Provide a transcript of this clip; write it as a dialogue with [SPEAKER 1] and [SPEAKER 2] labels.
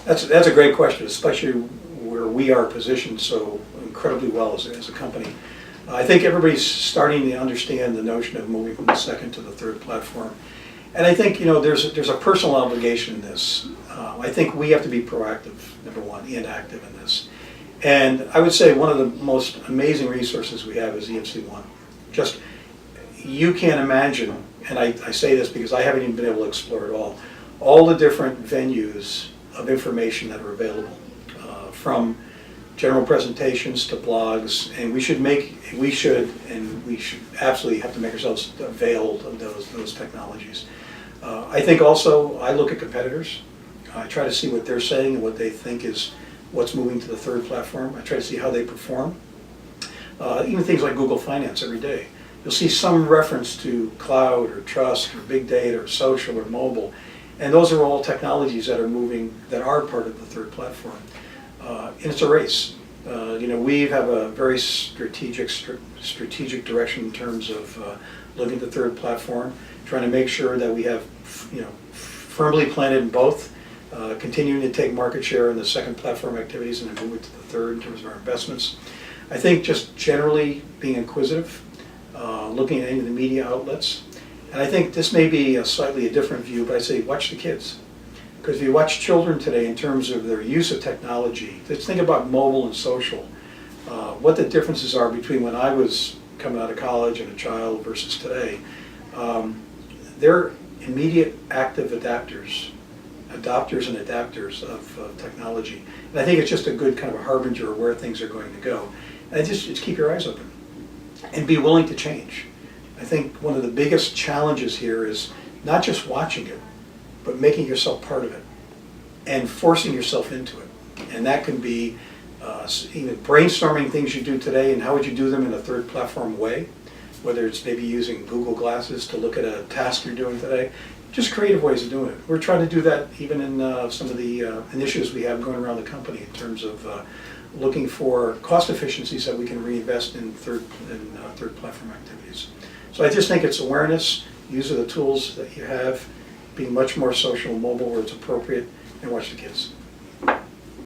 [SPEAKER 1] That's a great question, especially where we are positioned so incredibly well as a company. I think everybody's starting to understand the notion of moving from the second to the third platform. And I think, there's a personal obligation in this. I think we have to be proactive, number one, and active in this. And I would say one of the most amazing resources we have is EMC1. Just, you can't imagine, and I say this because I haven't even been able to explore it all the different venues of information that are available, from general presentations to blogs, and we should absolutely have to make ourselves available of those technologies. I think also, I look at competitors. I try to see what they're saying and what they think is what's moving to the third platform. I try to see how they perform. Even things like Google Finance every day. You'll see some reference to cloud or trust or big data or social or mobile. And those are all technologies that are moving, that are part of the third platform. And it's a race. We have a very strategic direction in terms of looking at the third platform, trying to make sure that we have, firmly planted in both, continuing to take market share in the second platform activities and then move it to the third in terms of our investments. I think just generally being inquisitive, looking at any of the media outlets. And I think this may be a slightly different view, but I say watch the kids. Because if you watch children today in terms of their use of technology, let's think about mobile and social, what the differences are between when I was coming out of college and a child versus today. They're immediate active adopters and adapters of technology. And I think it's just a good kind of a harbinger of where things are going to go. And just keep your eyes open and be willing to change. I think one of the biggest challenges here is not just watching it, but making yourself part of it and forcing yourself into it. And that can be even brainstorming things you do today and how would you do them in a third platform way, whether it's maybe using Google Glasses to look at a task you're doing today. Just creative ways of doing it. We're trying to do that even in some of the initiatives we have going around the company in terms of looking for cost efficiencies that we can reinvest in third platform activities. So I just think it's awareness, use of the tools that you have, being much more social and mobile where it's appropriate, and watch the kids.